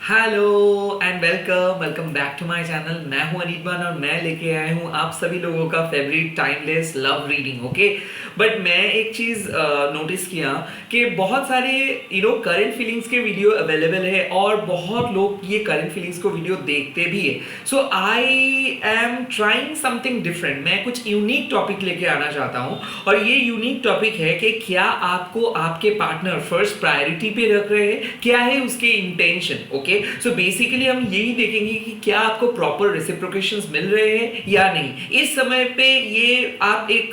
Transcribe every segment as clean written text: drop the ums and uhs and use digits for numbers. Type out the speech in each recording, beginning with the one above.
Hello and welcome welcome back to my channel. मैं हूं अनिर्बान और मैं लेके आया हूं आप सभी लोगों का favourite timeless love reading. Okay, but मैं एक चीज़ नोटिस किया कि बहुत सारे करंट फीलिंग्स के वीडियो अवेलेबल है और बहुत लोग ये करंट फीलिंग्स को वीडियो देखते भी है। So I am trying something different. मैं कुछ यूनिक टॉपिक लेके आना चाहता हूं और ये यूनिक टॉपिक है कि क्या आपको आपके पार्टनर फर्स्ट प्रायोरिटी पे रख रहे हैं, क्या है उसके इंटेंशन। ओके, सो बेसिकली हम यही देखेंगे कि क्या आपको प्रॉपर रेसिप्रोकेशंस मिल रहे हैं या नहीं। इस समय पे ये आप एक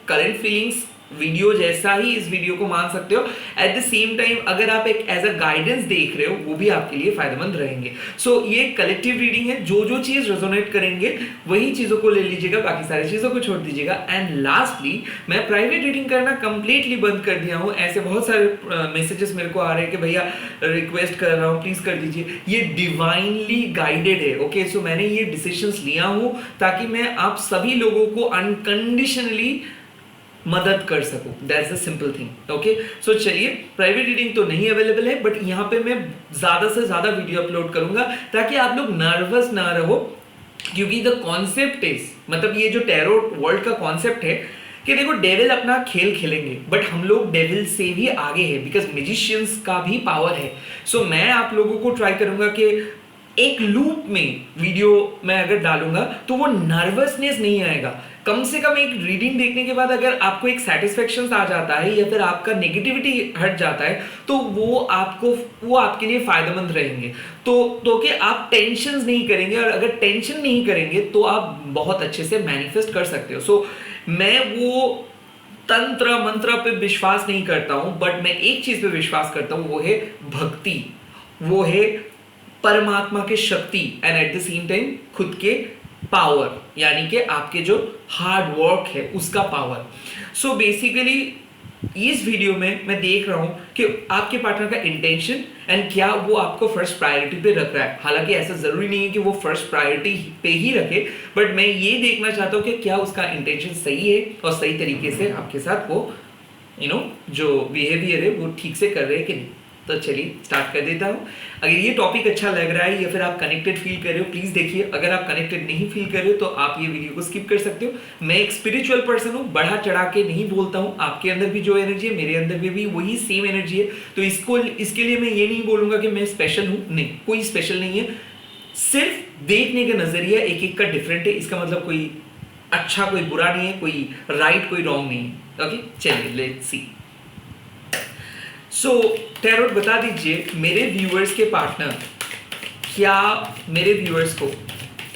करंट फीलिंग्स वीडियो जैसा ही इस वीडियो को मान सकते हो। एट द सेम टाइम अगर आप एक एज अ गाइडेंस देख रहे हो वो भी आपके लिए फायदेमंद रहेंगे। सो ये कलेक्टिव रीडिंग है, जो जो चीज रेजोनेट करेंगे वही चीजों को ले लीजिएगा, बाकी सारी चीजों को छोड़ दीजिएगा। एंड लास्टली मैं प्राइवेट रीडिंग करना कंप्लीटली बंद कर दिया हूं। ऐसे बहुत सारे मैसेजेस मेरे को आ रहे हैं कि भैया रिक्वेस्ट कर रहा हूं प्लीज कर दीजिए। ये डिवाइनली गाइडेड है। ओके, सो मैंने ये डिसीजंस लिया हूं ताकि मैं आप सभी लोगों को अनकंडीशनली मदद कर सकूं। That's a simple thing. Okay, so चलिए, प्राइवेट रीडिंग तो नहीं अवेलेबल है बट यहाँ पे मैं ज्यादा से ज्यादा वीडियो अपलोड करूंगा ताकि आप लोग नर्वस ना रहो, क्योंकि द कॉन्सेप्ट इज, मतलब ये जो टैरो वर्ल्ड का कॉन्सेप्ट है कि देखो डेविल अपना खेल खेलेंगे बट हम लोग डेविल से भी आगे है, बिकॉज मैजिशियंस का भी पावर है। सो मैं आप लोगों को ट्राई करूंगा कि एक लूप में वीडियो मैं अगर डालूंगा तो वो नर्वसनेस नहीं आएगा। कम से कम एक रीडिंग देखने के बाद अगर आपको एक सेटिस्फेक्शन आ जाता है या फिर आपका नेगेटिविटी हट जाता है तो वो आपके लिए फायदेमंद रहेंगे। तो कि आप टेंशन नहीं करेंगे, और अगर टेंशन नहीं करेंगे तो आप बहुत अच्छे से मैनिफेस्ट कर सकते हो। सो मैं वो तंत्र मंत्र पे विश्वास नहीं करता हूं, बट मैं एक चीज पे विश्वास करता हूं, वो है भक्ति, वो है परमात्मा के शक्ति and at the same time खुद के पावर, यानी कि आपके जो हार्ड वर्क है उसका पावर। सो बेसिकली इस वीडियो में मैं देख रहा हूं कि आपके पार्टनर का इंटेंशन एंड क्या वो आपको फर्स्ट प्रायोरिटी पे रख रहा है। हालांकि ऐसा जरूरी नहीं है कि वो फर्स्ट प्रायोरिटी पे ही रखे, बट मैं ये देखना चाहता हूं कि क्या उसका इंटेंशन सही है और सही तरीके से आपके साथ वो जो बिहेवियर है वो ठीक से कर रहे हैं कि नहीं। तो चलिए स्टार्ट कर देता हूँ। अगर ये टॉपिक अच्छा लग रहा है या फिर आप कनेक्टेड फील कर रहे हो प्लीज देखिए। अगर आप कनेक्टेड नहीं फील कर रहे हो तो आप ये वीडियो को स्किप कर सकते हो। मैं एक स्पिरिचुअल पर्सन हूँ, बढ़ा चढ़ा के नहीं बोलता हूँ। आपके अंदर भी जो एनर्जी है मेरे अंदर भी वही सेम एनर्जी है, तो इसके लिए मैं ये नहीं बोलूंगा कि मैं स्पेशल हूँ। नहीं, कोई स्पेशल नहीं है, सिर्फ देखने का नजरिया एक एक का डिफरेंट है। इसका मतलब कोई अच्छा कोई बुरा नहीं है, कोई राइट कोई रॉन्ग नहीं है। ओके, चलिए लेट्स सी। सो टैरोट बता दीजिए मेरे व्यूअर्स के पार्टनर क्या मेरे व्यूअर्स को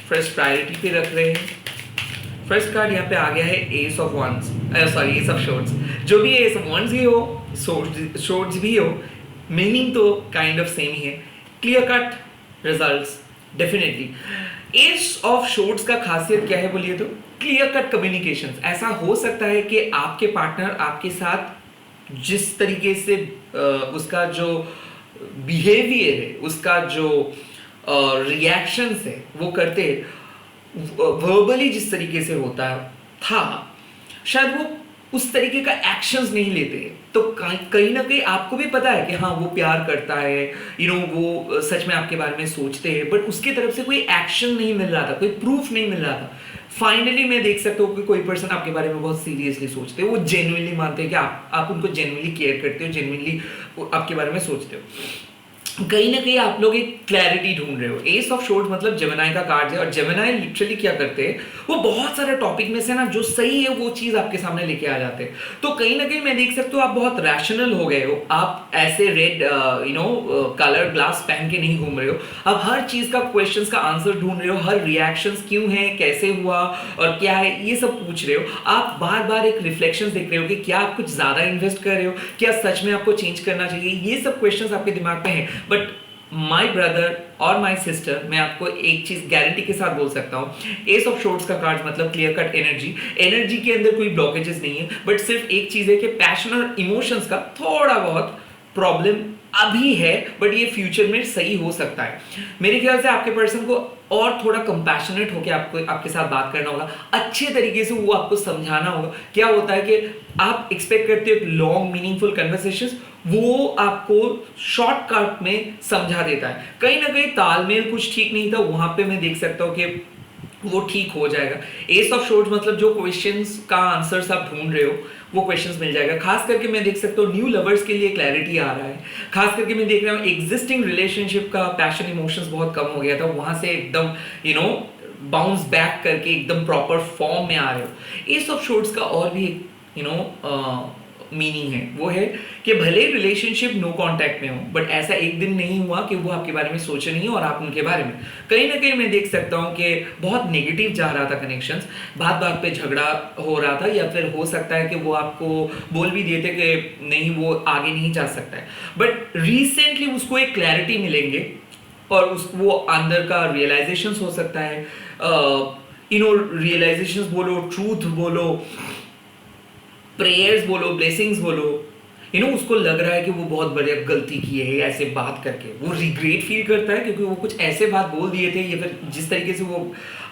फर्स्ट प्रायोरिटी पे रख रहे हैं। फर्स्ट कार्ड यहाँ पे आ गया है S of once, sorry S of shorts. जो भी एस ऑफ वंस ही हो, शॉर्ट्स भी हो, मीनिंग तो काइंड ऑफ सेम ही है। Clear cut results definitely. S of shorts का खासियत क्या है बोलिए तो क्लियर कट कम्युनिकेशन। ऐसा हो सकता है कि आपके पार्टनर आपके साथ जिस तरीके से उसका जो बिहेवियर है, उसका जो रिएक्शंस है वो करते वर्बली जिस तरीके से होता था, शायद वो उस तरीके का एक्शंस नहीं लेते। तो कहीं ना कहीं आपको भी पता है कि हाँ वो प्यार करता है, वो सच में आपके बारे में सोचते हैं, बट उसकी तरफ से कोई एक्शन नहीं मिल रहा था, कोई प्रूफ नहीं मिल रहा था। फाइनली मैं देख सकता हूँ कि कोई पर्सन आपके बारे में बहुत सीरियसली सोचते हैं, वो जेन्युइनली मानते हैं कि आप उनको जेन्युइनली केयर करते हो, जेन्युइनली आपके बारे में सोचते हो। कहीं ना कहीं आप लोग एक क्लैरिटी ढूंढ रहे हो। एस ऑफ शॉर्ट्स मतलब जेमिनी का कार्ड है, और जेमिनी लिटरली क्या करते हैं, वो बहुत सारे टॉपिक में से ना जो सही है वो चीज आपके सामने लेके आ जाते हैं। तो कहीं ना कहीं मैं देख सकता हूँ आप बहुत रैशनल हो गए हो। आप ऐसे रेड कलर ग्लास पहन के नहीं घूम रहे हो। आप हर चीज का क्वेश्चन का आंसर ढूंढ रहे हो, हर रिएक्शन क्यों है, कैसे हुआ और क्या है, ये सब पूछ रहे हो। आप बार बार एक रिफ्लेक्शन देख रहे हो कि क्या आप कुछ ज्यादा इन्वेस्ट कर रहे हो, क्या सच में आपको चेंज करना चाहिए। ये सब क्वेश्चन आपके दिमाग में है। बट माई ब्रदर और माई सिस्टर, मैं आपको एक चीज गारंटी के साथ बोल सकता हूं, एस ऑफ शॉर्ट्स का कार्ड मतलब क्लियर कट एनर्जी के अंदर कोई ब्लॉकेजेस नहीं है, बट सिर्फ एक चीज है कि पैशन और इमोशंस का थोड़ा बहुत प्रॉब्लम अभी है, बट ये फ्यूचर में सही हो सकता है। मेरे ख्याल से आपके पर्सन को और थोड़ा कंपैशनेट होकर आपके साथ बात करना होगा, अच्छे तरीके से वो आपको समझाना होगा। क्या होता है कि आप एक्सपेक्ट करते हो लॉन्ग मीनिंगफुल कन्वर्सेशंस, वो आपको शॉर्टकट में समझा देता है। कहीं ना कहीं तालमेल कुछ ठीक नहीं था, वहां पे मैं देख सकता हूँ कि वो ठीक हो जाएगा। एस ऑफ शोर्ड्स मतलब जो क्वेश्चंस का आंसर्स आप ढूंढ रहे हो वो क्वेश्चंस मिल जाएगा। खास करके मैं देख सकता हूँ न्यू लवर्स के लिए क्लैरिटी आ रहा है। खास करके मैं देख रहा हूँ एग्जिस्टिंग रिलेशनशिप का पैशन इमोशंस बहुत कम हो गया था, वहां से एकदम बाउंस बैक करके एकदम प्रॉपर फॉर्म में आ रहे हो। एस ऑफ शोर्ड्स का और भी मीनिंग है, वो है कि भले रिलेशनशिप नो कांटेक्ट में हो, बट ऐसा एक दिन नहीं हुआ कि वो आपके बारे में सोचे नहीं और आप उनके बारे में। कहीं ना कहीं मैं देख सकता हूँ कि बहुत नेगेटिव जा रहा था कनेक्शंस, बात बात पे झगड़ा हो रहा था, या फिर हो सकता है कि वो आपको बोल भी देते कि नहीं वो आगे नहीं जा सकता है, बट रिसेंटली उसको एक क्लैरिटी मिलेंगे और उस वो अंदर का रियलाइजेशंस हो सकता है, रियलाइजेशंस बोलो, ट्रूथ बोलो, प्रेयर्स बोलो, ब्लेसिंग्स बोलो, उसको लग रहा है कि वो बहुत बढ़िया गलती की है ऐसे बात करके, वो रिग्रेट फील करता है क्योंकि वो कुछ ऐसे बात बोल दिए थे या फिर जिस तरीके से वो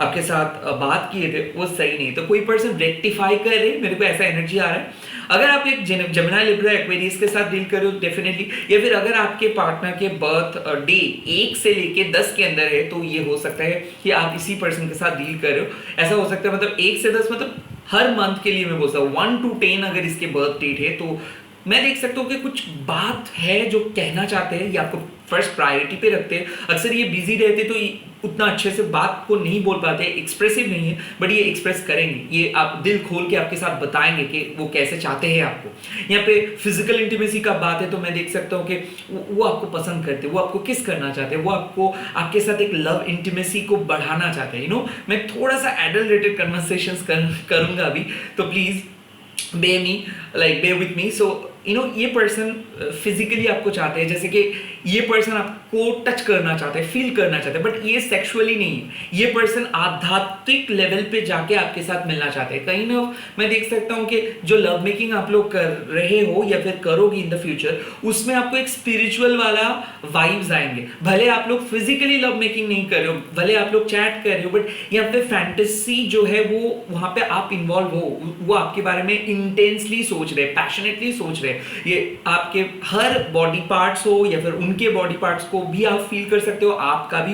आपके साथ बात किए थे वो सही नहीं। तो कोई पर्सन रेक्टिफाई करे, मेरे को ऐसा एनर्जी आ रहा है। अगर आप एक जेमिनी, लिब्रा, एक्वेरियस के साथ डील कर रहे हो डेफिनेटली, या फिर अगर आपके पार्टनर के बर्थ डे 1 से लेके 10 के अंदर है तो ये हो सकता है कि आप इसी पर्सन के साथ डील कर रहे हो। ऐसा हो सकता है मतलब 1 से 10 मतलब हर मंथ के लिए मैं बोलता हूँ 1 to 10 अगर इसके बर्थ डेट है तो मैं देख सकता हूँ कि कुछ बात है जो कहना चाहते हैं, ये आपको फर्स्ट प्रायोरिटी पे रखते हैं। अक्सर ये बिजी रहते तो उतना अच्छे से बात को नहीं बोल पाते, एक्सप्रेसिव नहीं है, बट ये एक्सप्रेस करेंगे, ये आप दिल खोल के आपके साथ बताएंगे कि वो कैसे चाहते हैं आपको। यहाँ पे फिजिकल इंटीमेसी का बात है तो मैं देख सकता हूँ कि वो आपको पसंद करते हैं, वो आपको किस करना चाहते हैं, वो आपको आपके साथ एक लव इंटीमेसी को बढ़ाना चाहते हैं। मैं थोड़ा सा एडल्ट कन्वर्सेशंस करूंगा अभी, तो please bear with me। So ये पर्सन फिजिकली आपको चाहते हैं, जैसे कि ये पर्सन आपको टच करना चाहते हैं, फील करना चाहते हैं, बट ये सेक्सुअली नहीं है। ये पर्सन आध्यात्मिक लेवल पे जाके आपके साथ मिलना चाहते हैं। कहीं ना मैं देख सकता हूँ कि जो लव मेकिंग आप लोग कर रहे हो या फिर करोगे इन द फ्यूचर, उसमें आपको एक स्पिरिचुअल वाला वाइब्स आएंगे। भले आप लोग फिजिकली लव मेकिंग नहीं कर रहे हो, भले आप लोग चैट कर रहे हो, बट यहाँ पे फैंटेसी जो है वो वहां पे आप इन्वॉल्व हो, वो आपके बारे में इंटेंसली सोच रहे, पैशनेटली सोच रहे। ये आपके हर बॉडी पार्ट्स हो या फिर उनके बॉडी पार्ट्स को भी आप फील कर सकते हो, आपका भी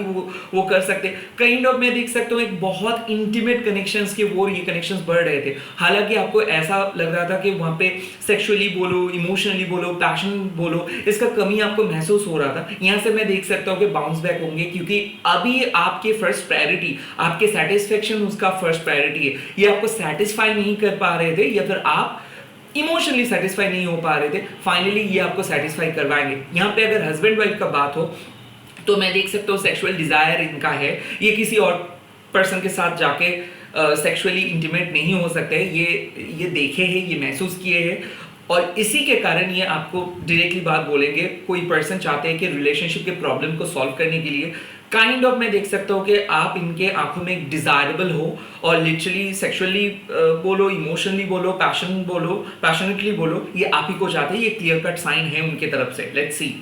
वो कर सकते हैं। काइंड ऑफ मैं देख सकता हूँ एक बहुत इंटीमेट कनेक्शंस के वो ये कनेक्शंस बढ़ रहे थे। हालांकि आपको ऐसा लग रहा था कि वहां पे सेक्सुअली बोलो, इमोशनली बोलो, पैशन बोलो, इसका कमी आपको महसूस हो रहा था। यहां से मैं देख सकता हूँ कि बाउंस बैक होंगे, क्योंकि अभी आपके फर्स्ट प्रायोरिटी, आपके सेटिस्फेक्शन उसका फर्स्ट प्रायोरिटी है। ये आपको सेटिस्फाई नहीं कर पा रहे थे या फिर आप इमोशनली सेटिस्फाई नहीं हो पा रहे थे, फाइनली ये आपको सेटिस्फाई करवाएंगे। यहाँ पे अगर हस्बैंड वाइफ का बात हो तो मैं देख सकता हूँ सेक्सुअल डिजायर इनका है, ये किसी और पर्सन के साथ जाके सेक्सुअली इंटीमेट नहीं हो सकते, ये देखे हैं, ये महसूस किए हैं, और इसी के कारण ये आपको डायरेक्टली बात बोलेंगे। कोई पर्सन चाहते हैं कि रिलेशनशिप के प्रॉब्लम को सॉल्व करने के लिए काइंड ऑफ मैं देख सकता हूँ कि आप इनके आंखों में डिजायरेबल हो, और लिटरली सेक्सुअली बोलो, इमोशनली बोलो, पैशन बोलो, पैशनेटली बोलो, ये आप ही को चाहते हैं। ये क्लियर कट साइन है उनके तरफ से। Let's see.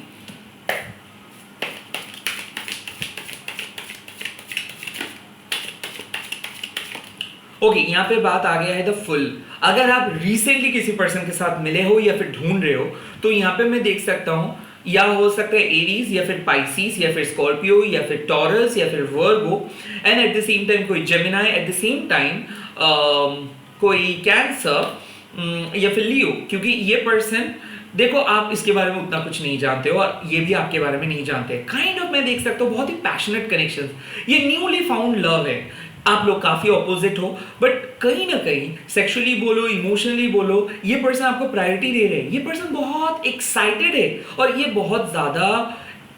ओके, यहाँ पे बात आ गया है द फुल। अगर आप रिसेंटली किसी पर्सन के साथ मिले हो या फिर ढूंढ रहे हो तो यहाँ पे मैं देख सकता हूँ, या हो सकता है एरीज या फिर पाइसिस या फिर स्कॉर्पियो या फिर टॉरस या फिर Virgo, and at the same time कोई Gemini, at the same time कोई कैंसर या फिर लियो। क्योंकि ये पर्सन, देखो आप इसके बारे में उतना कुछ नहीं जानते हो और ये भी आपके बारे में नहीं जानते। काइंड ऑफ मैं देख सकता हूँ बहुत ही पैशनेट कनेक्शन, ये न्यूली फाउंड लव है। आप लोग काफी ऑपोजिट हो, बट कहीं ना कहीं सेक्सुअली बोलो, इमोशनली बोलो, ये पर्सन आपको प्रायोरिटी दे रहे हैं। ये पर्सन बहुत एक्साइटेड है और ये बहुत ज्यादा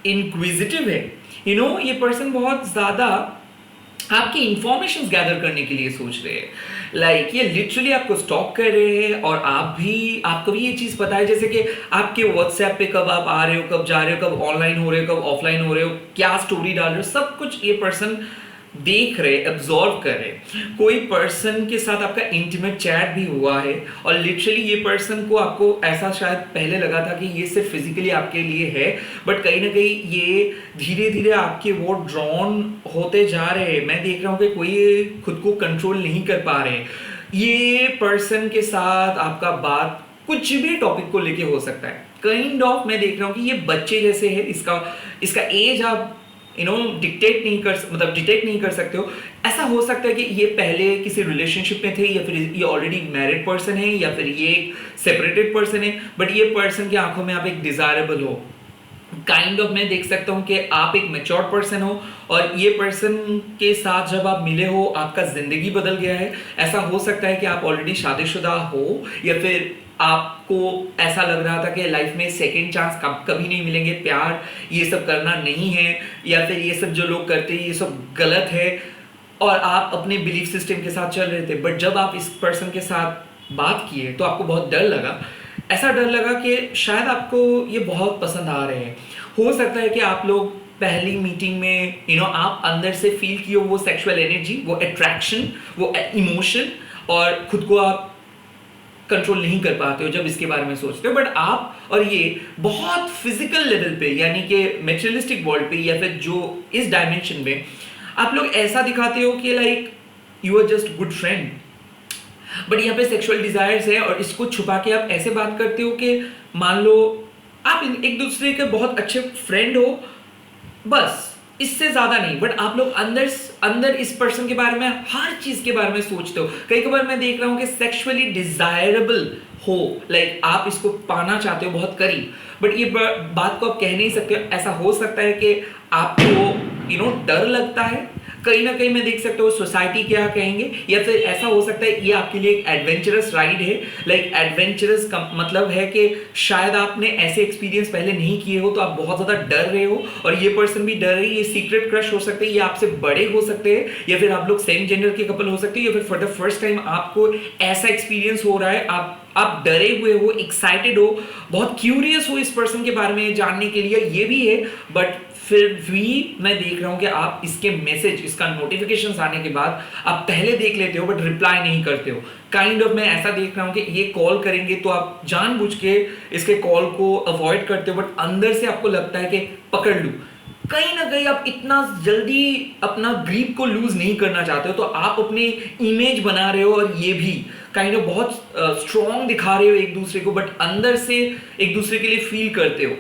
इंक्विजिटिव है। ये पर्सन बहुत ज्यादा आपकी इंफॉर्मेशन गैदर करने के लिए सोच रहे हैं। ये लिटरली आपको स्टॉक कर रहे हैं, और आपको भी ये चीज पता है, जैसे कि आपके व्हाट्सएप पे कब आप आ रहे हो, कब जा रहे हो, कब ऑनलाइन हो रहे हो, कब ऑफलाइन हो रहे हो, क्या स्टोरी डाल रहे हो, सब कुछ ये पर्सन देख रहे, एब्जॉर्व कर रहे। कोई पर्सन के साथ आपका इंटीमेट चैट भी हुआ है, और लिटरली ये पर्सन को आपको ऐसा शायद पहले लगा था कि ये सिर्फ फिजिकली आपके लिए है, बट कहीं ना कहीं ये धीरे धीरे आपके वो ड्रॉन होते जा रहे हैं। मैं देख रहा हूँ कि कोई खुद को कंट्रोल नहीं कर पा रहे। ये पर्सन के साथ आपका बात कुछ भी टॉपिक को लेके हो सकता है, काइंड ऑफ मैं देख रहा हूँ कि ये बच्चे जैसे है, इसका इसका एज आप डिक्टेट नहीं कर मतलब डिटेक्ट नहीं कर सकते हो। ऐसा हो सकता है कि ये पहले किसी रिलेशनशिप में थे, या फिर ये ऑलरेडी मैरिड पर्सन है, या फिर ये एक सेपरेटेड पर्सन है, बट ये पर्सन की आंखों में आप एक डिजायरेबल हो। काइंड ऑफ मैं देख सकता हूँ कि आप एक मैच्योर पर्सन हो, और ये पर्सन के साथ जब आप मिले हो आपका जिंदगी बदल गया है। ऐसा हो सकता है कि आप ऑलरेडी शादीशुदा हो, या फिर आपको ऐसा लग रहा था कि लाइफ में सेकंड चांस कभी नहीं मिलेंगे, प्यार ये सब करना नहीं है, या फिर ये सब जो लोग करते हैं ये सब गलत है, और आप अपने बिलीफ सिस्टम के साथ चल रहे थे। बट जब आप इस पर्सन के साथ बात किए तो आपको बहुत डर लगा। ऐसा डर लगा कि शायद आपको ये बहुत पसंद आ रहे हैं। हो सकता है कि आप लोग पहली मीटिंग में आप अंदर से फील किए वो सेक्सुअल एनर्जी, वो अट्रैक्शन, वो इमोशन, और खुद को आप कंट्रोल नहीं कर पाते हो जब इसके बारे में सोचते हो। बट आप और ये बहुत फिजिकल लेवल पे, यानी कि मेटेरियलिस्टिक वर्ल्ड पे, या फिर जो इस डायमेंशन में आप लोग ऐसा दिखाते हो कि like you are just good friend, but यहाँ पे सेक्सुअल डिजायर्स है, और इसको छुपा के आप ऐसे बात करते हो कि मान लो आप एक दूसरे के बहुत अच्छे फ्रेंड हो, बस इससे ज्यादा नहीं। बट आप लोग अंदर अंदर इस पर्सन के बारे में हर चीज के बारे में सोचते हो। कई बार मैं देख रहा हूँ कि सेक्सुअली डिजायरेबल हो, लाइक आप इसको पाना चाहते हो बहुत करीब, बट ये बात को आप कह नहीं सकते हो। ऐसा हो सकता है कि आपको डर लगता है, कहीं ना कहीं मैं देख सकता हूँ सोसाइटी क्या कहेंगे, या फिर ऐसा हो सकता है ये आपके लिए एक एडवेंचरस राइड है। लाइक एडवेंचरस का मतलब है कि शायद आपने ऐसे एक्सपीरियंस पहले नहीं किए हो, तो आप बहुत ज्यादा डर रहे हो, और ये पर्सन भी डर रही है। ये सीक्रेट क्रश हो सकते हैं, ये आपसे बड़े हो सकते हैं, या फिर आप लोग सेम जेंडर के कपल हो सकते हैं, या फिर फॉर द फर्स्ट टाइम आपको ऐसा एक्सपीरियंस हो रहा है। आप डरे हुए हो, एक्साइटेड हो, बहुत क्यूरियस हो इस पर्सन के बारे में जानने के लिए, ये भी है। बट फिर भी मैं देख रहा हूं कि आप इसके मैसेज, इसका नोटिफिकेशंस आने के बाद आप पहले देख लेते हो बट रिप्लाई नहीं करते हो। काइंड ऑफ मैं ऐसा देख रहा हूं कि ये कॉल करेंगे तो आप जानबूझ के इसके कॉल को अवॉइड करते हो, बट अंदर से आपको लगता है कि पकड़ लूं। कहीं ना कहीं आप इतना जल्दी अपना ग्रीप को लूज नहीं करना चाहते हो, तो आप अपनी इमेज बना रहे हो, और ये भी काइंड ऑफ बहुत स्ट्रॉन्ग दिखा रहे हो एक दूसरे को, बट अंदर से एक दूसरे के लिए फील करते हो।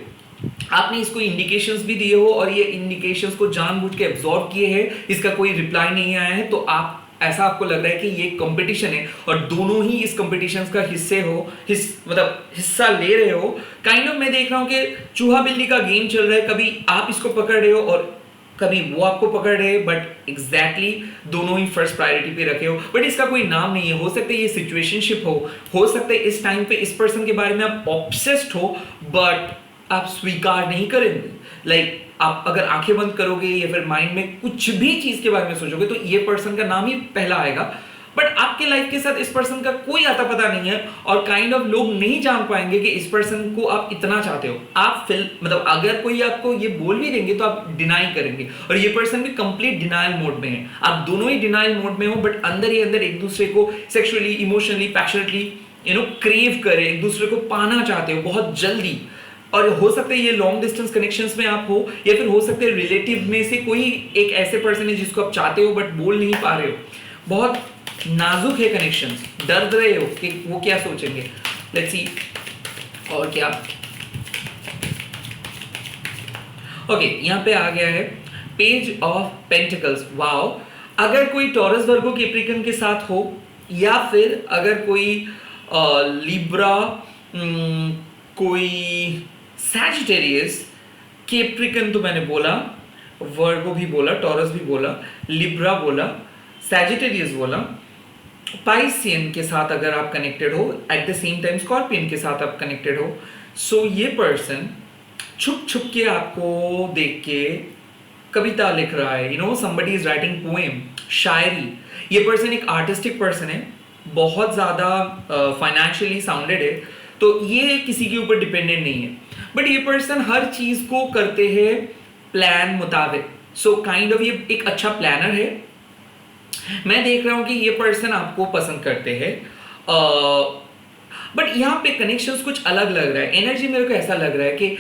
आपने इसको इंडिकेशंस भी दिए हो, और ये इंडिकेशंस को जानबूझ के एब्जॉर्ब किए हैं, इसका कोई रिप्लाई नहीं आया है, तो आप ऐसा आपको लग रहा है कि ये कंपटीशन है, और दोनों ही इस कंपटीशन का मतलब हिस्सा ले रहे हो। काइंड ऑफ मैं देख रहा हूं कि चूहा बिल्ली का गेम चल रहा है, कभी आप इसको पकड़ रहे हो और कभी वो आपको पकड़ रहे हैं, बट एग्जैक्टली दोनों ही फर्स्ट प्रायोरिटी पे रखे हो। बट इसका कोई नाम नहीं है। हो सकता है ये सिचुएशनशिप हो सकता है इस टाइम पे इस पर्सन के बारे में आप ऑब्सेस्ड हो, बट आप स्वीकार नहीं करेंगे। लाइक आप अगर आंखें बंद करोगे या फिर माइंड में कुछ भी चीज के बारे में सोचोगे, तो ये पर्सन का नाम ही पहला आएगा, बट आपके लाइफ के साथ इस पर्सन का कोई आता पता नहीं है, और काइंड ऑफ लोग नहीं जान पाएंगे कि इस पर्सन को आप इतना चाहते हो। आप मतलब अगर कोई आपको ये बोल भी देंगे तो आप डिनाई करेंगे, और ये पर्सन भी कंप्लीट डिनायल मोड में है। आप दोनों ही डिनायल मोड में हो, बट अंदर ही अंदर एक दूसरे को सेक्सुअली, इमोशनली, पैशनेटली क्रेव करे, एक दूसरे को पाना चाहते हो बहुत जल्दी। और हो सकता है ये लॉन्ग डिस्टेंस कनेक्शंस में आप हो, या फिर हो सकता है रिलेटिव में से कोई एक ऐसे पर्सन है जिसको आप चाहते हो बट बोल नहीं पा रहे हो। बहुत नाजुक है कनेक्शंस, डर रहे हो कि वो क्या सोचेंगे। लेट्स सी और क्या। ओके, यहाँ पे आ गया है पेज ऑफ पेंटिकल्स। वाओ, अगर कोई टॉरस वर्गो कैप्रिकन के साथ हो, या फिर अगर कोई लिब्रा, कोई सैजिटेरियस, कैप्रिकन तो मैंने बोला, वर्गो भी बोला, टॉरस भी बोला, लिब्रा बोला, सैजिटेरियस बोला, पाइसियन के साथ अगर आप कनेक्टेड हो, eight the same time scorpion के साथ आप कनेक्टेड हो, सो ये पर्सन छुप छुप के आपको देख के कविता लिख रहा है। समबडी इज राइटिंग पोएम, शायरी। ये पर्सन एक आर्टिस्टिक पर्सन है, बहुत ज्यादा फाइनेंशियली साउंडेड है, तो ये किसी के ऊपर डिपेंडेंट नहीं है, बट ये पर्सन हर चीज को करते हैं प्लान मुताबिक। सो काइंड ऑफ ये एक अच्छा प्लानर है। मैं देख रहा हूं कि ये पर्सन आपको पसंद करते हैं, बट यहाँ पे कनेक्शंस कुछ अलग लग रहा है। एनर्जी मेरे को ऐसा लग रहा है कि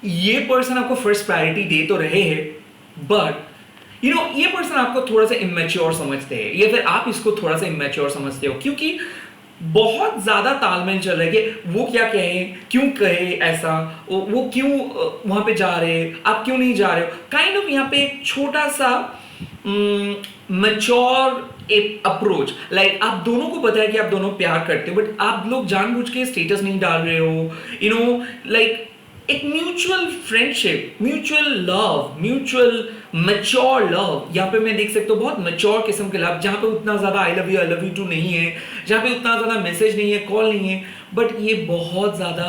ये पर्सन आपको फर्स्ट प्रायोरिटी दे तो रहे हैं, बट ये पर्सन आपको थोड़ा सा इमेच्योर समझते हैं, या फिर आप इसको थोड़ा सा इमेच्योर समझते हो, क्योंकि बहुत ज्यादा तालमेल चल रहा है कि वो क्या कहे, क्यों कहे ऐसा, वो क्यों वहां पे जा रहे, आप क्यों नहीं जा रहे हो, काइंड ऑफ यहाँ पे एक छोटा सा मैच्योर एक अप्रोच, लाइक आप दोनों को पता है कि आप दोनों प्यार करते हो, बट आप लोग जानबूझ के स्टेटस नहीं डाल रहे हो, यू नो, लाइक एक mutual friendship, mutual love, mutual mature love, यहाँ पे मैं देख सकता हूँ बहुत मैच्योर किस्म के लव, जहाँ पे उतना ज्यादा आई लव यू टू नहीं है, जहाँ पे उतना ज्यादा मैसेज नहीं है, कॉल नहीं है, बट ये बहुत ज्यादा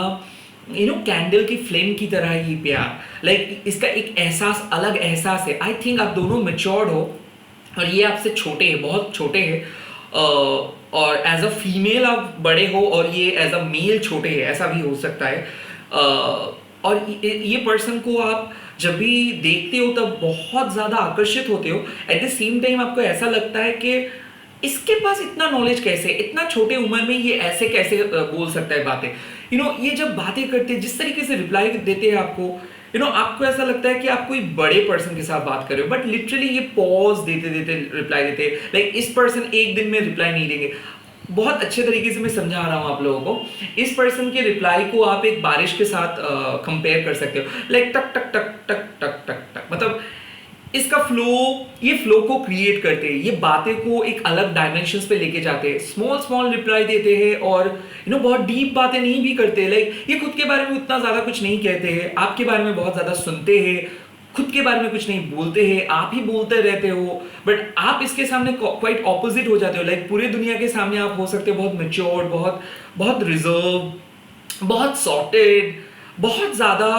कैंडल की फ्लेम की तरह है ये प्यार, लाइक इसका एक एहसास, अलग एहसास है। आई थिंक आप दोनों मैच्योर्ड हो और ये आपसे छोटे हैं, बहुत छोटे हैं, और एज अ फीमेल आप बड़े हो और ये एज अ मेल छोटे हैं, ऐसा भी हो सकता है। और ये पर्सन को आप जब भी देखते हो तब बहुत ज़्यादा आकर्षित होते हो, एट द सेम टाइम आपको ऐसा लगता है कि इसके पास इतना नॉलेज कैसे, इतना छोटे उम्र में ये ऐसे कैसे बोल सकता है बातें, ये जब बातें करते हैं, जिस तरीके से रिप्लाई देते हैं आपको, आपको ऐसा लगता है कि आप कोई बड़े पर्सन के साथ बात कर रहे हो, बट लिटरली ये पॉज देते देते रिप्लाई देते, लाइक इस पर्सन एक दिन में रिप्लाई नहीं देंगे। बहुत अच्छे तरीके से मैं समझा रहा हूं आप लोगों को। इस पर्सन के रिप्लाई को आप एक बारिश के साथ कंपेयर कर सकते हो, लाइक टक टक टक टक टक टक टक, मतलब इसका फ्लो, ये फ्लो को क्रिएट करते हैं, ये बातें को एक अलग डायमेंशंस पे लेके जाते हैं, स्मॉल स्मॉल रिप्लाई देते हैं, और बहुत डीप बातें नहीं भी करते, लाइक ये खुद के बारे में उतना ज्यादा कुछ नहीं कहते हैं, आपके बारे में बहुत ज्यादा सुनते हैं, खुद के बारे में कुछ नहीं बोलते हैं, आप ही बोलते रहते हो, बट आप इसके सामने क्वाइट ऑपोजिट हो जाते हो, लाइक पूरी दुनिया के सामने आप हो सकते हो बहुत मैच्योर्ड, बहुत बहुत रिजर्व, बहुत सॉर्टेड, बहुत ज्यादा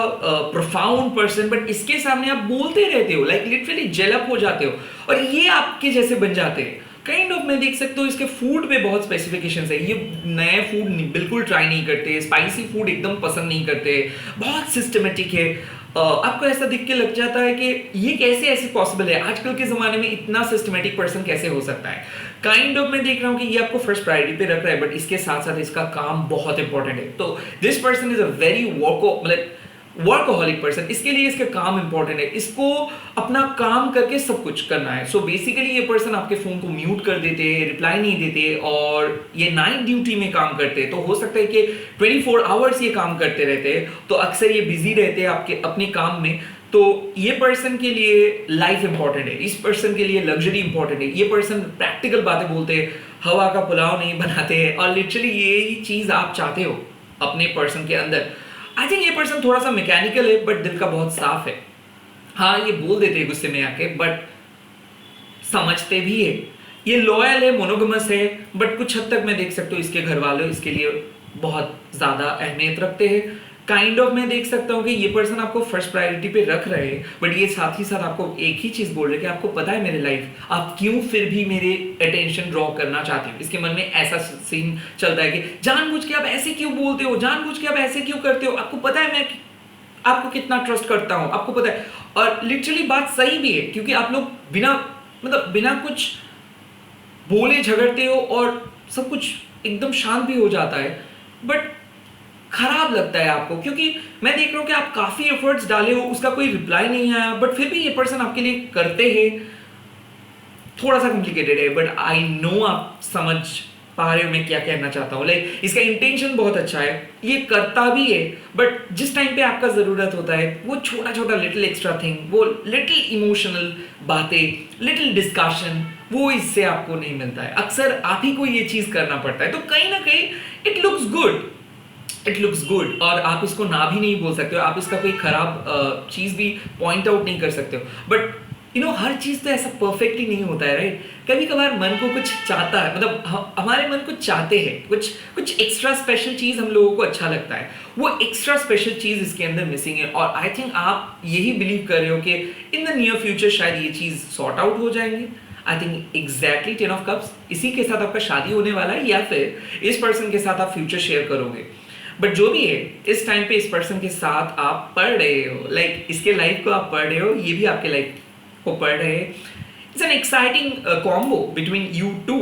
प्रोफाउंड पर्सन, बट इसके सामने आप बोलते रहते हो, लाइक लिटरली जेलअप हो जाते हो, और ये आपके जैसे बन जाते हैं काइंड ऑफ। मैं देख सकता हूँ इसके फूड पे बहुत स्पेसिफिकेशंस है, ये नए फूड बिल्कुल ट्राई नहीं करते, स्पाइसी फूड एकदम पसंद नहीं करते, बहुत सिस्टमेटिक है। आपको ऐसा दिख के लग जाता है कि ये कैसे ऐसे पॉसिबल है, आजकल के जमाने में इतना सिस्टमेटिक पर्सन कैसे हो सकता है, काइंड ऑफ। मैं देख रहा हूँ कि ये आपको फर्स्ट प्रायोरिटी पे रख रहा है, बट इसके साथ साथ इसका काम बहुत इंपॉर्टेंट है। तो this person is a very workaholic person, इसके लिए इसका काम इंपॉर्टेंट है, इसको अपना काम करके सब कुछ करना है। सो बेसिकली ये पर्सन आपके फोन को म्यूट कर देते, रिप्लाई नहीं देते, और ये नाइट ड्यूटी में काम करते हैं, तो हो सकता है कि 24 आवर्स ये काम करते रहते हैं, तो अक्सर ये बिजी रहते हैं आपके अपने काम में। तो ये पर्सन के लिए लाइफ इंपॉर्टेंट है, इस पर्सन के लिए लग्जरी इंपॉर्टेंट है, ये पर्सन प्रैक्टिकल बातें बोलते हैं, हवा का पुलाव नहीं बनाते हैं, और लिटरली यही चीज आप चाहते हो अपने पर्सन के अंदर। आई थिंक ये पर्सन थोड़ा सा मैकेनिकल है, बट दिल का बहुत साफ है। हाँ, ये बोल देते हैं गुस्से में आके, बट समझते भी है। ये लॉयल है, मोनोगमस है, बट कुछ हद तक मैं देख सकता हूँ इसके घर वाले इसके लिए बहुत ज्यादा अहमियत रखते हैं। काइंड ऑफ मैं देख सकता हूँ कि ये पर्सन आपको फर्स्ट प्रायोरिटी पे रख रहे हैं, बट ये साथ ही साथ आपको एक ही चीज बोल रहे हैं कि आपको पता है मेरे लाइफ, आप क्यों फिर भी मेरे अटेंशन ड्रॉ करना चाहते हो। इसके मन में ऐसा सीन चलता है कि जानबूझ के आप ऐसे क्यों बोलते हो, जानबूझ के आप ऐसे क्यों करते हो, आपको पता है मैं आपको कितना ट्रस्ट करता हूं, आपको पता है। और लिटरली बात सही भी है, क्योंकि आप लोग बिना कुछ बोले झगड़ते हो और सब कुछ एकदम शांत भी हो जाता है, बट खराब लगता है आपको, क्योंकि मैं देख रहा हूं कि आप काफी एफर्ट्स डाले हो, उसका कोई रिप्लाई नहीं आया, बट फिर भी ये पर्सन आपके लिए करते हैं। थोड़ा सा कॉम्प्लिकेटेड है, बट आई नो आप समझ पा रहे हो मैं क्या कहना चाहता हूँ। लाइक इसका इंटेंशन बहुत अच्छा है, ये करता भी है, बट जिस टाइम पे आपका जरूरत होता है वो छोटा छोटा लिटिल एक्स्ट्रा थिंग, वो लिटिल इमोशनल बातें, लिटिल डिस्कशन, वो इससे आपको नहीं मिलता है। अक्सर आप ही को ये चीज करना पड़ता है, तो कहीं ना कहीं इट लुक्स गुड, और आप इसको ना भी नहीं बोल सकते हो, आप इसका कोई खराब चीज भी पॉइंट आउट नहीं कर सकते हो। बट हर चीज तो ऐसा परफेक्टली नहीं होता है, राइट। कभी कभार मन को कुछ चाहता है, मतलब हमारे मन कुछ चाहते हैं, कुछ एक्स्ट्रा स्पेशल चीज हम लोगों को अच्छा लगता है, वो एक्स्ट्रा स्पेशल चीज इसके अंदर मिसिंग है। और आई थिंक आप यही बिलीव कर रहे हो कि इन द नियर फ्यूचर शायद ये चीज सॉर्ट आउट हो जाएंगे। I think exactly 10 of cups, इसी के साथ आपका शादी होने वाला है, या फिर इस पर्सन के साथ आप फ्यूचर शेयर करोगे। बट जो भी है, इस टाइम पे इस पर्सन के साथ आप पढ़ रहे हो, लाइक इसके लाइफ को आप पढ़ रहे हो, ये भी आपके लाइफ को पढ़ रहे हैं। It's an exciting combo between you two,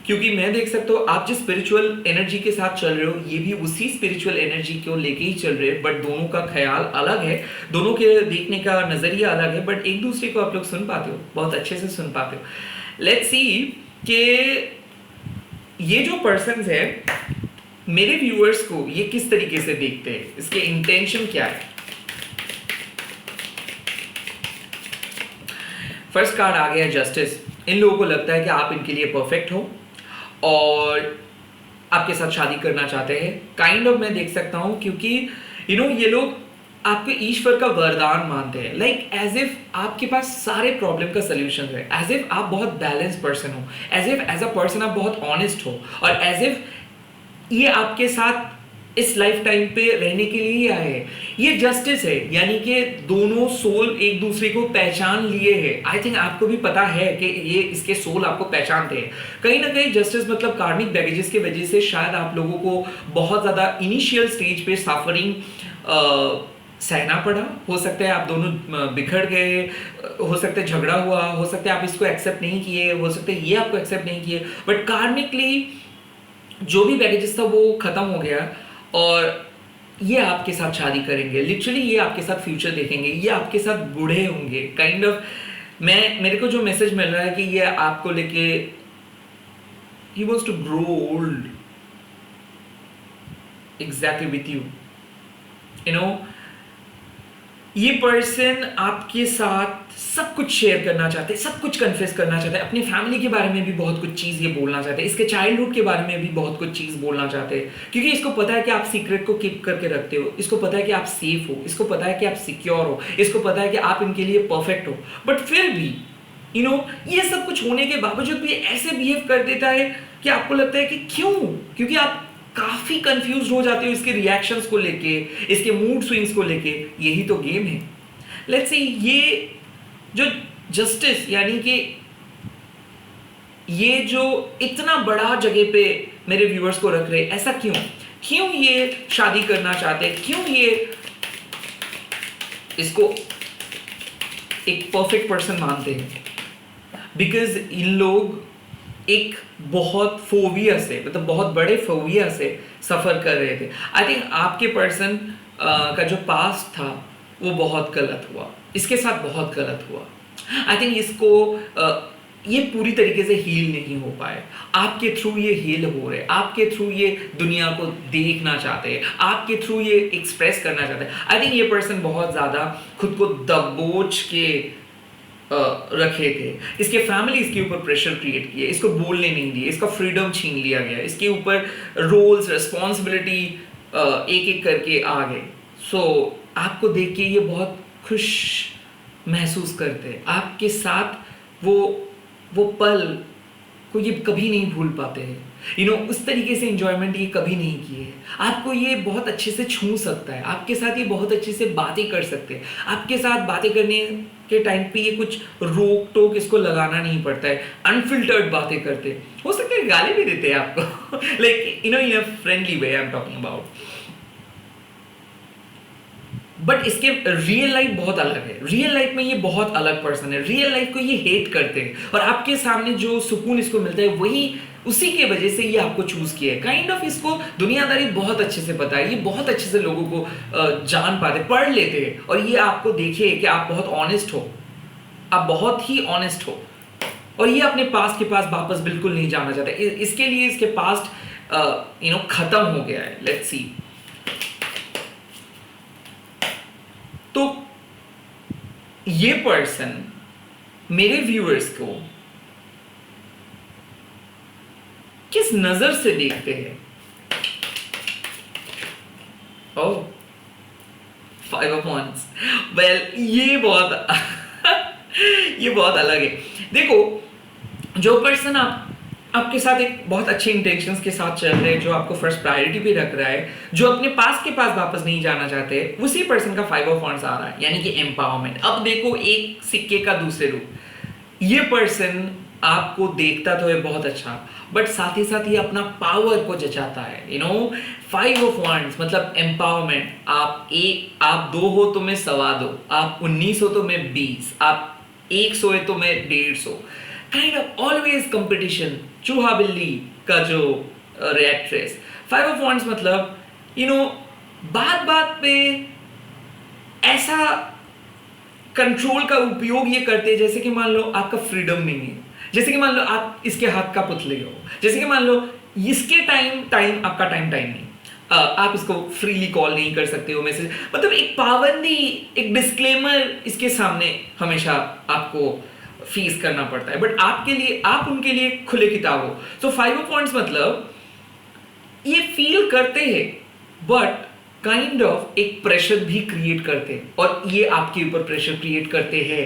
क्योंकि मैं देख सकता हूँ आप जिस स्पिरिचुअल एनर्जी के साथ चल रहे हो, ये भी उसी स्पिरिचुअल एनर्जी को लेके ही चल रहे हैं, बट दोनों का ख्याल अलग है, दोनों के देखने का नजरिया अलग है, बट एक दूसरे को आप लोग सुन पाते हो, बहुत अच्छे से सुन पाते हो। लेट्स सी कि ये जो पर्सन है, मेरे व्यूअर्स को ये किस तरीके से देखते हैं, इसके इंटेंशन क्या है। फर्स्ट कार्ड आ गया जस्टिस। इन लोगों को लगता है कि आप इनके लिए परफेक्ट हो और आपके साथ शादी करना चाहते हैं। काइंड ऑफ मैं देख सकता हूं, क्योंकि ये लोग आपको ईश्वर का वरदान मानते हैं। लाइक एज इफ आपके पास सारे प्रॉब्लम का सोल्यूशन है, एज इफ आप बहुत बैलेंस पर्सन हो, as if as a person आप बहुत ऑनेस्ट हो, और एज इफ ये आपके साथ इस लाइफ टाइम पे रहने के लिए ही आए हैं। ये जस्टिस है, यानी कि दोनों सोल एक दूसरे को पहचान लिए हैं। आई थिंक आपको भी पता है कि ये इसके सोल आपको पहचानते हैं। कहीं ना कहीं जस्टिस मतलब कार्मिक बैगेजेस की वजह से शायद आप लोगों को बहुत ज़्यादा इनिशियल स्टेज पे सफरिंग सहना पड़ा। हो सकता है आप दोनों बिखर गए, हो सकता है झगड़ा हुआ, हो सकता है आप इसको एक्सेप्ट नहीं किए, हो सकता है ये आपको एक्सेप्ट नहीं किए, बट कार्मिकली जो भी बैगेजेस था वो खत्म हो गया और ये आपके साथ शादी करेंगे। लिटरली ये आपके साथ फ्यूचर देखेंगे, ये आपके साथ बूढ़े होंगे। काइंड ऑफ मेरे को जो मैसेज मिल रहा है कि ये आपको लेके ही wants to grow old exactly with you. ये पर्सन आपके साथ सब कुछ शेयर करना चाहते हैं, सब कुछ कन्फेस करना चाहते हैं, अपनी फैमिली के बारे में भी बहुत कुछ चीज़ ये बोलना चाहते हैं, इसके चाइल्डहुड के बारे में भी बहुत कुछ चीज़ बोलना चाहते हैं, क्योंकि इसको पता है कि आप सीक्रेट को कीप करके रखते हो, इसको पता है कि आप सेफ हो, इसको पता है कि आप सिक्योर हो, इसको पता है कि आप इनके लिए परफेक्ट हो। बट फिर भी ये सब कुछ होने के बावजूद भी ऐसे बिहेव कर देता है कि आपको लगता है कि क्यों, क्योंकि आप काफी कंफ्यूज हो जाते हो इसके रिएक्शंस को लेके, इसके मूड स्विंग्स को लेके। यही तो गेम है। लेट्स सी, ये जो जस्टिस यानी कि ये जो इतना बड़ा जगह पे मेरे व्यूअर्स को रख रहे, ऐसा क्यों ये शादी करना चाहते हैं, क्यों ये इसको एक परफेक्ट पर्सन मानते हैं। बिकॉज इन लोग एक बहुत फोबिया से, मतलब बहुत बड़े फोबिया से सफर कर रहे थे। आई थिंक आपके पर्सन का जो पास्ट था वो बहुत गलत हुआ, इसके साथ बहुत गलत हुआ। आई थिंक इसको ये पूरी तरीके से हील नहीं हो पाए। आपके थ्रू ये हील हो रहे, आपके थ्रू ये दुनिया को देखना चाहते हैं, आपके थ्रू ये एक्सप्रेस करना चाहते हैं। आई थिंक ये पर्सन बहुत ज़्यादा खुद को दबोच के रखे थे। इसके फैमिली इसके ऊपर प्रेशर क्रिएट किए, इसको बोलने नहीं दिए, इसका फ्रीडम छीन लिया गया, इसके ऊपर रोल्स रिस्पॉन्सिबिलिटी एक एक करके आ गए। सो आपको देख के ये बहुत खुश महसूस करते हैं, आपके साथ वो पल को ये कभी नहीं भूल पाते हैं। उस तरीके से इंजॉयमेंट ये कभी नहीं किए। आपको ये बहुत अच्छे से छू सकता है, आपके साथ ये बहुत अच्छे से बातें कर सकते हैं, आपके साथ बातें करने के टाइम पे ये कुछ रोक टोक इसको लगाना नहीं पड़ता है, अनफिल्टर्ड बातें करते हैं। हो सकता है गाली भी देते हैं आपको like in a friendly way I am talking about. But इसके रियल लाइफ बहुत अलग है। रियल लाइफ में ये बहुत अलग पर्सन है, रियल लाइफ को ये हेट करते हैं और आपके सामने जो सुकून इसको मिलता है वही उसी के वजह से ये आपको चूज किया है। काइंड ऑफ इसको दुनियादारी बहुत अच्छे से पता है, ये बहुत अच्छे से लोगों को जान पाते, पढ़ लेते हैं। और ये आपको देखे कि आप बहुत ऑनेस्ट हो, आप बहुत ही ऑनेस्ट हो, और ये अपने पास्ट के पास वापस बिल्कुल नहीं जाना चाहते। इसके लिए इसके पास्ट खत्म हो गया है। लेट्स सी, तो ये पर्सन मेरे व्यूअर्स को किस नजर से देखते हैं? ओह, 5 of Wands। वेल, ये बहुत अलग है। देखो, जो पर्सन आपके साथ एक बहुत अच्छे इंटेंशंस के साथ चल रहे हैं, जो आपको फर्स्ट प्रायोरिटी पे रख रहा है, जो अपने पास के पास वापस नहीं जाना चाहते, उसी पर्सन का 5 of Wands आ रहा है, यानी कि एम्पावरमेंट। अब देखो, एक सिक्के का दूसरे रूप। ये पर्सन आपको देखता तो है बहुत अच्छा, बट साथ ही साथ ये अपना पावर को जचाता है। 5 of Wands मतलब एम्पावरमेंट। आप 2 हो तो मैं 2.25, आप 19 हो तो मैं 20, आप 100 है तो मैं 150। काइंड ऑफ ऑलवेज कंपटीशन, चूहा बिल्ली का जो रैट रेस। 5 of Wands मतलब बात बात पे ऐसा कंट्रोल का उपयोग ये करते हैं, जैसे कि मान लो आपका फ्रीडम नहीं है, जैसे कि मान लो आप इसके हाथ का पुतले हो, जैसे कि मान लो इसके टाइम आपका टाइम नहीं। आप इसको फ्रीली कॉल नहीं कर सकते हो, मैसेज, मतलब एक पाबंदी, एक डिस्क्लेमर इसके सामने हमेशा आपको फेस करना पड़ता है। बट आपके लिए, आप उनके लिए खुले किताब हो। सो 5 ऑफ पॉइंट्स मतलब ये फील करते हैं बट काइंड ऑफ एक प्रेशर भी क्रिएट करते हैं, और ये आपके ऊपर प्रेशर क्रिएट करते हैं।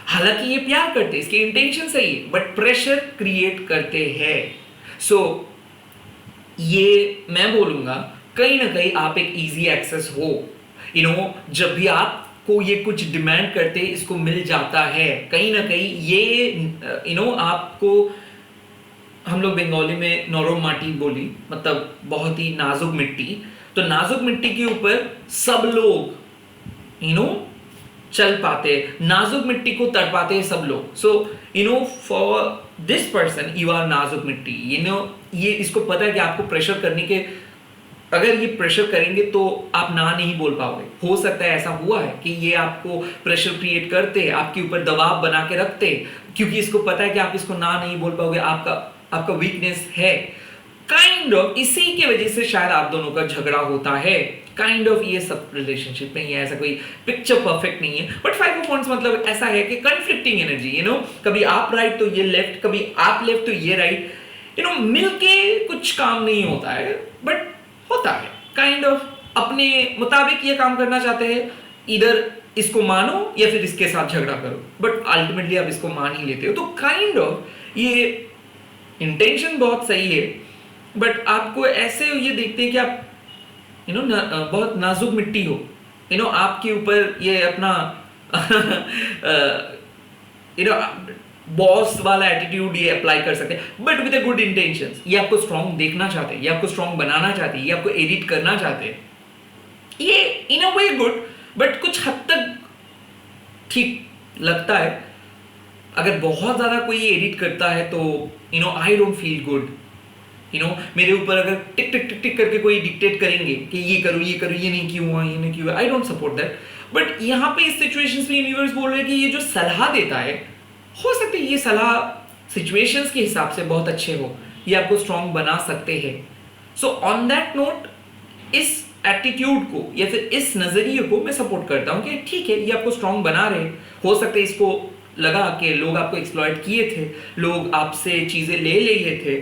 हालांकि ये प्यार करते हैं, इसके इंटेंशन सही है, बट प्रेशर क्रिएट करते हैं। सो ये मैं बोलूंगा कहीं ना कहीं आप एक इजी एक्सेस हो, जब भी आपको ये कुछ डिमांड करते इसको मिल जाता है कहीं ना कहीं। ये आपको, हम लोग बंगाली में नरम माटी बोली, मतलब बहुत ही नाजुक मिट्टी। तो नाजुक मिट्टी के ऊपर सब लोग चल पाते, नाजुक मिट्टी को तड़पाते हैं सब लोग। So for this person you are नाजुक मिट्टी। ये इसको पता है कि आपको प्रेशर करने के, अगर ये प्रेशर करेंगे तो आप ना नहीं बोल पाओगे। हो सकता है ऐसा हुआ है कि ये आपको प्रेशर क्रिएट करते, आपके ऊपर दबाव बना के रखते, क्योंकि इसको पता है कि आप इसको ना नहीं बोल पाओगे, आपका वीकनेस है। काइंड ऑफ इसी की वजह से शायद आप दोनों का झगड़ा होता है। काइंड ऑफ ये सब रिलेशनशिप में, ये ऐसा कोई पिक्चर परफेक्ट नहीं है। बट 5 ऑफ पॉइंट्स मतलब ऐसा है कि कन्फ्लिक्टिंग एनर्जी, कभी आप राइट तो ये लेफ्ट, कभी आप लेफ्ट तो ये राइट, मिलके कुछ काम नहीं होता है, बट होता है। काइंड ऑफ अपने मुताबिक ये काम करना चाहते हैं, इधर इसको मानो या फिर इसके साथ झगड़ा करो, बट अल्टीमेटली आप इसको मान ही लेते हो। तो काइंड ऑफ ये इंटेंशन बहुत सही है, बट आपको ऐसे ये देखते हैं कि आप बहुत नाजुक मिट्टी हो, आपके ऊपर ये अपना बॉस वाला एटीट्यूड ये अप्लाई कर सकते हैं, but with a good intentions. ये आपको स्ट्रांग देखना चाहते हैं, ये आपको स्ट्रांग बनाना चाहते हैं, ये आपको एडिट करना चाहते हैं। ये इन अ वे गुड, बट कुछ हद तक ठीक लगता है। अगर बहुत ज्यादा कोई एडिट करता है तो आई डोंट फील गुड। मेरे ऊपर अगर टिक टिक टिक टिक करके कोई डिक्टेट करेंगे कि ये करो, ये नहीं क्यों हुआ, ये नहीं क्यों हुआ, I don't support that. But यहाँ पे इस सिचुएशंस में यूनिवर्स बोल रहे हैं कि ये जो सलाह देता है, हो सकता है ये सलाह सिचुएशंस के हिसाब से बहुत अच्छे हो, ये आपको स्ट्रांग बना सकते हैं। सो ऑन दैट नोट, इस एटीट्यूड को या फिर इस नजरिए को मैं सपोर्ट करता हूँ कि ठीक है, ये आपको स्ट्रांग बना रहे। हो सकता है इसको लगा कि लोग आपको एक्सप्लॉइट किए थे, लोग आपसे चीजें ले लिए थे,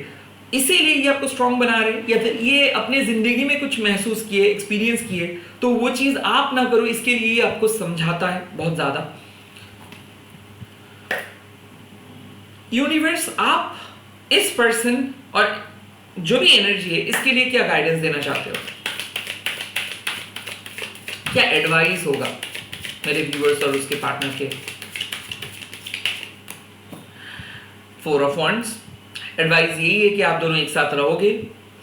इसीलिए ये आपको स्ट्रांग बना रहे, या फिर ये अपने जिंदगी में कुछ महसूस किए, एक्सपीरियंस किए, तो वो चीज आप ना करो, इसके लिए आपको समझाता है बहुत ज्यादा। यूनिवर्स, आप इस पर्सन और जो भी एनर्जी है इसके लिए क्या गाइडेंस देना चाहते हो, क्या एडवाइस होगा मेरे व्यूअर्स और उसके पार्टनर के? 4 ऑफ वॉन्ड्स, एडवाइस यही है कि आप दोनों एक साथ रहोगे,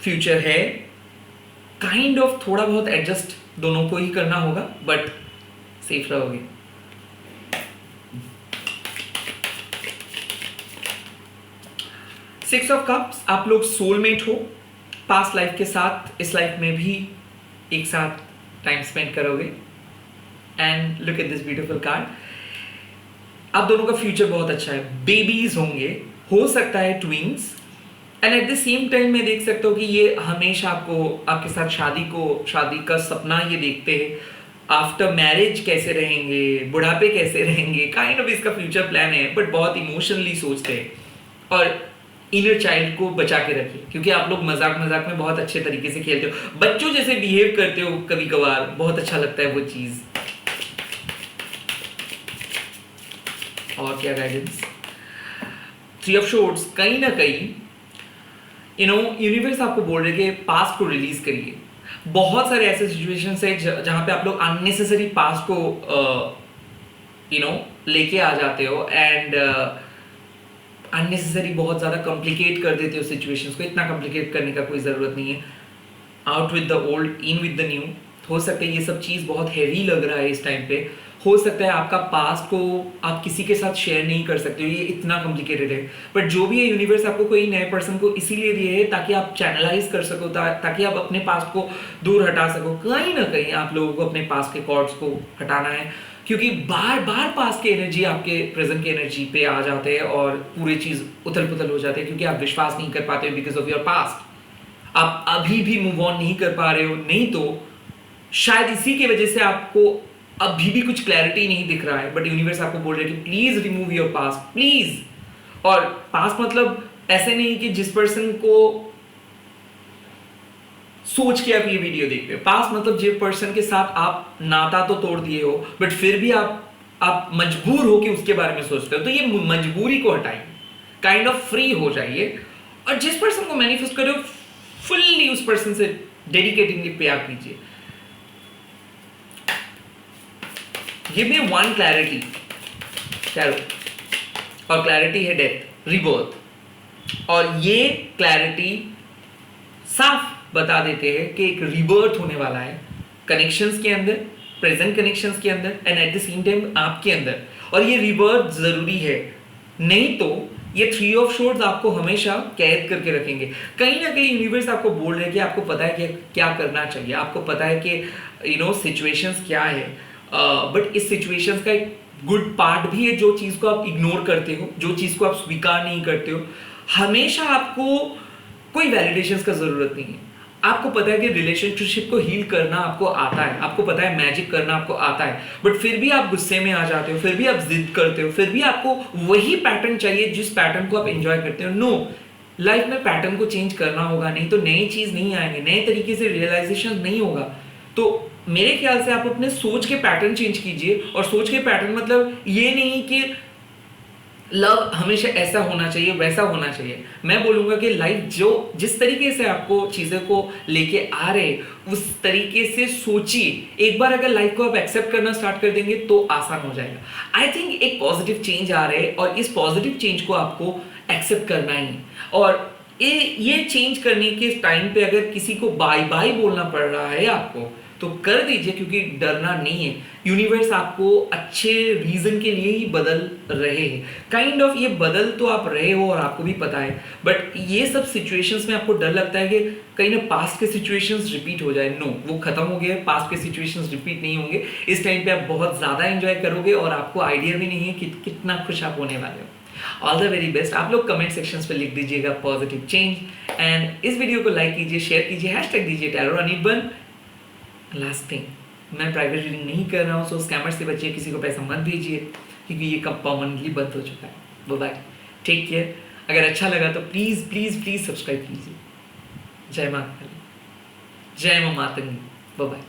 फ्यूचर है, काइंड ऑफ थोड़ा बहुत एडजस्ट दोनों को ही करना होगा, बट सेफ रहोगे। सिक्स ऑफ कप्स, आप लोग सोलमेट हो, पास्ट लाइफ के साथ इस लाइफ में भी एक साथ टाइम स्पेंड करोगे। And look at this beautiful card, आप दोनों का फ्यूचर बहुत अच्छा है, बेबीज होंगे, हो सकता है twins, and at the same time मैं देख सकता हूँ कि ये हमेशा आपको, आपके साथ शादी का सपना ये देखते हैं, आफ्टर मैरिज कैसे रहेंगे, बुढ़ापे कैसे रहेंगे, काइंड ऑफ इसका फ्यूचर प्लान है, बट बहुत इमोशनली सोचते हैं। और इनर चाइल्ड को बचा के रखिए, क्योंकि आप लोग मजाक मजाक में बहुत अच्छे तरीके से खेलते हो, बच्चों जैसे बिहेव करते हो कभी कभार, बहुत अच्छा लगता है वो चीज। और क्या गाइडेंस? 3 ऑफ शॉर्ट्स, कहीं ना कहीं यूनिवर्स आपको बोल रहे कि पास्ट को रिलीज करिए। बहुत सारे ऐसे सिचुएशंस है जहां पे आप लोग अननेसेसरी पास्ट को लेके आ जाते हो, एंड अननेसेसरी बहुत ज़्यादा कॉम्प्लिकेट कर देते हो सिचुएशंस को। इतना कॉम्प्लिकेट करने का कोई ज़रूरत नहीं है। Out with the old, in with the new. हो सकता है ये सब चीज़ बहुत हैवी लग रहा है इस टाइम पे, हो सकता है आपका पास्ट को आप किसी के साथ शेयर नहीं कर सकते हो, ये इतना कॉम्प्लिकेटेड है, बट जो भी है यूनिवर्स आपको कोई नए पर्सन को इसीलिए दिए है ताकि आप चैनलाइज कर सको, ताकि आप अपने पास्ट को दूर हटा सको। कहीं ना कहीं आप लोगों को अपने पास्ट के कॉर्ड्स को हटाना है, क्योंकि बार बार पास्ट की एनर्जी आपके प्रेजेंट की एनर्जी पे आ जाते हैं और पूरी चीज़ उथल पुथल हो जाती है, क्योंकि आप विश्वास नहीं कर पाते हो बिकॉज ऑफ योर पास्ट। आप अभी भी मूव ऑन नहीं कर पा रहे हो, नहीं तो शायद इसी की वजह से आपको अभी भी कुछ क्लैरिटी नहीं दिख रहा है, बट यूनिवर्स आपको बोल रहा है कि please remove your past, please. और पास्ट मतलब ऐसे नहीं कि जिस पर्सन को सोच के आप ये वीडियो देख रहे हो, पास्ट मतलब जिस पर्सन के साथ आप नाता तो तोड़ दिए हो, बट फिर भी आप मजबूर हो कि उसके बारे में सोचते हो, तो ये मजबूरी को हटाइए, काइंड ऑफ फ्री हो जाइए, और जिस पर्सन को मैनिफेस्ट कर रहे हो फुल्ली उस पर्सन से डेडिकेटिंगली प्यार कीजिए। Give me one clarity, tarot, और क्लैरिटी है डेथ, रिबर्थ, और ये क्लैरिटी साफ बता देते हैं कि एक रिबर्थ होने वाला है कनेक्शंस के अंदर, प्रेजेंट कनेक्शंस के अंदर, and at the same time आपके अंदर, और ये रिबर्थ जरूरी है, नहीं तो ये 3 ऑफ शोर्ड्स आपको हमेशा कैद करके रखेंगे। कहीं ना कहीं यूनिवर्स आपको बोल रहे हैं कि आपको पता है कि क्या करना चाहिए, आपको पता है कि सिचुएशंस क्या है, बट इस सिचुएशंस का एक गुड पार्ट भी है, जो चीज़ को आप इग्नोर करते हो, जो चीज़ को आप स्वीकार नहीं करते हो। हमेशा आपको कोई वैलिडेशंस का जरूरत नहीं है। आपको पता है कि रिलेशनशिप को हील करना आपको आता है, आपको पता है मैजिक करना आपको आता है, बट फिर भी आप गुस्से में आ जाते हो, फिर भी आप जिद करते हो, फिर भी आपको वही पैटर्न चाहिए जिस पैटर्न को आप एंजॉय करते हो। नो, लाइफ में पैटर्न को चेंज करना होगा, नहीं तो नई चीज नहीं आएंगे, नए तरीके से रियलाइजेशन नहीं होगा। तो मेरे ख्याल से आप अपने सोच के पैटर्न चेंज कीजिए, और सोच के पैटर्न मतलब ये नहीं कि लव हमेशा ऐसा होना चाहिए, वैसा होना चाहिए। मैं बोलूंगा कि लाइफ जो जिस तरीके से आपको चीज़ों को लेके आ रहे उस तरीके से सोचिए। एक बार अगर लाइफ को आप एक्सेप्ट करना स्टार्ट कर देंगे तो आसान हो जाएगा। आई थिंक एक पॉजिटिव चेंज आ रहे हैं, और इस पॉजिटिव चेंज को आपको एक्सेप्ट करना ही। और ये चेंज करने के टाइम पे अगर किसी को बाय बाय बोलना पड़ रहा है आपको, तो कर दीजिए, क्योंकि डरना नहीं है। यूनिवर्स आपको अच्छे रीजन के लिए ही बदल रहे हैं, काइंड ऑफ ये बदल तो आप रहे हो और आपको भी पता है, बट ये सब सिचुएशंस में आपको डर लगता है कि कहीं ना पास्ट के सिचुएशंस रिपीट हो जाए। नो, वो खत्म हो गए, पास्ट के सिचुएशंस रिपीट नहीं होंगे। इस टाइम पे आप बहुत ज्यादा एंजॉय करोगे, और आपको आइडिया भी नहीं है कि कितना खुश आप होने वाले हो। All the very best. आप लोग कमेंट सेक्शंस पे लिख दीजिएगा पॉजिटिव चेंज, एंड इस वीडियो को लाइक कीजिए, शेयर कीजिए, हैशटैग दीजिए टैरो अनिर्बन। लास्ट थिंग, मैं प्राइवेट रीडिंग नहीं कर रहा हूँ, सो स्कैमर से बचिए, किसी को पैसा मत भेजिए, क्योंकि ये कब परमानेंटली बंद हो चुका है। Bye, take care. अगर अच्छा लगा तो प्लीज़ प्लीज़ प्लीज़ सब्सक्राइब कीजिए। जय माता, जय माँ मातंगी। बाय।